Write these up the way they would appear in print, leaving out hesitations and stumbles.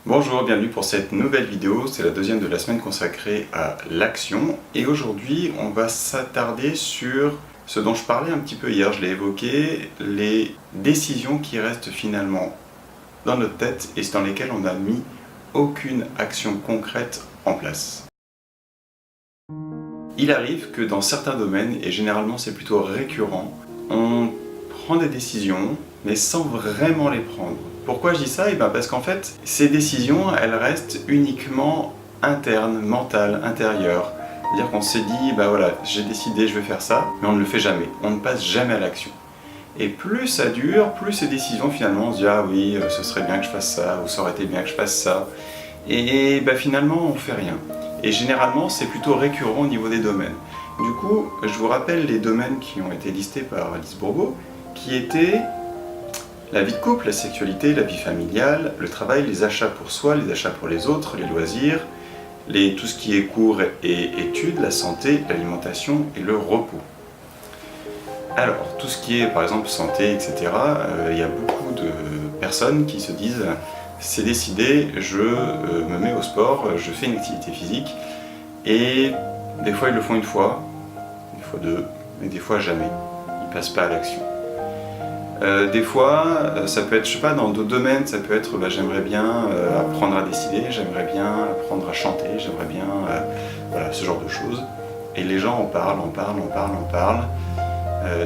Bonjour, bienvenue pour cette nouvelle vidéo, c'est la deuxième de la semaine consacrée à l'action et aujourd'hui on va s'attarder sur ce dont je parlais un petit peu hier, je l'ai évoqué, les décisions qui restent finalement dans notre tête et dans lesquelles on n'a mis aucune action concrète en place. Il arrive que dans certains domaines, et généralement c'est plutôt récurrent, on prend des décisions mais sans vraiment les prendre. Pourquoi je dis ça? Parce qu'en fait, ces décisions, elles restent uniquement internes, mentales, intérieures. C'est-à-dire qu'on se dit, voilà, j'ai décidé, je vais faire ça, mais on ne le fait jamais. On ne passe jamais à l'action. Et plus ça dure, plus ces décisions, finalement, on se dit, ah oui, ce serait bien que je fasse ça, ou ça aurait été bien que je fasse ça. Et finalement, on ne fait rien. Et généralement, c'est plutôt récurrent au niveau des domaines. Du coup, je vous rappelle les domaines qui ont été listés par Alice Bourbeau, qui étaient la vie de couple, la sexualité, la vie familiale, le travail, les achats pour soi, les achats pour les autres, les loisirs, tout ce qui est cours et études, la santé, l'alimentation et le repos. Alors, tout ce qui est par exemple santé, etc., il y a beaucoup de personnes qui se disent « c'est décidé, je me mets au sport, je fais une activité physique » et des fois ils le font une fois deux, mais des fois jamais, ils ne passent pas à l'action. Des fois, ça peut être, je sais pas, dans d'autres domaines, ça peut être, j'aimerais bien apprendre à décider, j'aimerais bien apprendre à chanter, j'aimerais bien, voilà, ce genre de choses. Et les gens en parlent,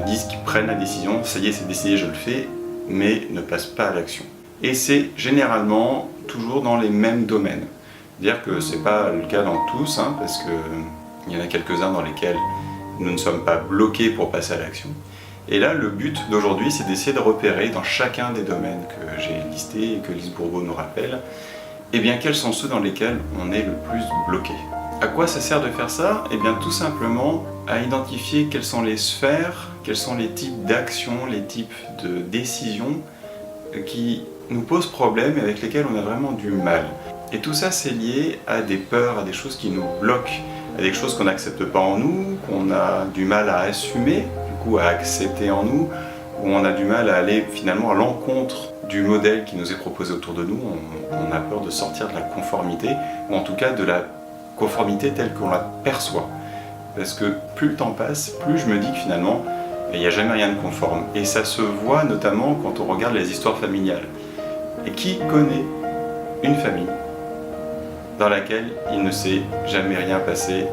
disent qu'ils prennent la décision, ça y est, c'est décidé, je le fais, mais ne passent pas à l'action. Et c'est généralement toujours dans les mêmes domaines. C'est-à-dire que c'est pas le cas dans tous, parce qu'il y en a quelques-uns dans lesquels nous ne sommes pas bloqués pour passer à l'action. Et là, le but d'aujourd'hui, c'est d'essayer de repérer dans chacun des domaines que j'ai listés et que Lise Bourbeau nous rappelle, quels sont ceux dans lesquels on est le plus bloqué. À quoi ça sert de faire ça? Tout simplement à identifier quelles sont les sphères, quels sont les types d'actions, les types de décisions qui nous posent problème et avec lesquels on a vraiment du mal. Et tout ça, c'est lié à des peurs, à des choses qui nous bloquent, à des choses qu'on n'accepte pas en nous, qu'on a du mal à assumer, à accepter en nous, où on a du mal à aller finalement à l'encontre du modèle qui nous est proposé autour de nous, on a peur de sortir de la conformité, ou en tout cas de la conformité telle qu'on la perçoit. Parce que plus le temps passe, plus je me dis que finalement, il n'y a jamais rien de conforme. Et ça se voit notamment quand on regarde les histoires familiales. Et qui connaît une famille dans laquelle il ne s'est jamais rien passé?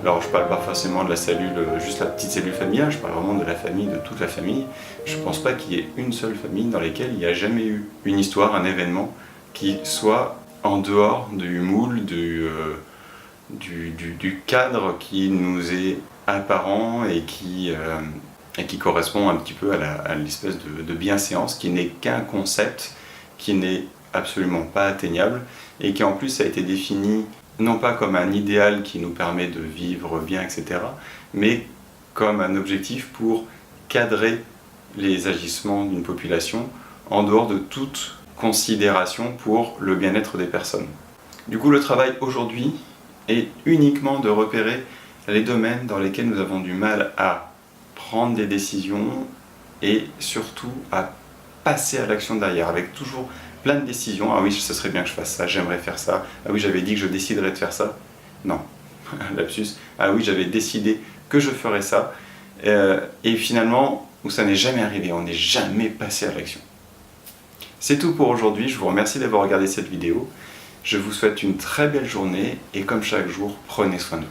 Alors je parle pas forcément de la cellule, juste la petite cellule familiale, je parle vraiment de la famille, de toute la famille. Je pense pas qu'il y ait une seule famille dans laquelle il n'y a jamais eu une histoire, un événement qui soit en dehors du moule, du cadre qui nous est apparent et qui correspond un petit peu à l'espèce de bienséance qui n'est qu'un concept, qui n'est absolument pas atteignable et qui en plus a été défini non pas comme un idéal qui nous permet de vivre bien, etc., mais comme un objectif pour cadrer les agissements d'une population en dehors de toute considération pour le bien-être des personnes. Du coup, le travail aujourd'hui est uniquement de repérer les domaines dans lesquels nous avons du mal à prendre des décisions et surtout à passer à l'action derrière, avec toujours plein de décisions. Ah oui, ce serait bien que je fasse ça, j'aimerais faire ça. Ah oui, j'avais dit que je déciderais de faire ça. Non, lapsus. Ah oui, j'avais décidé que je ferais ça. Et finalement, où ça n'est jamais arrivé, on n'est jamais passé à l'action. C'est tout pour aujourd'hui, je vous remercie d'avoir regardé cette vidéo. Je vous souhaite une très belle journée et comme chaque jour, prenez soin de vous.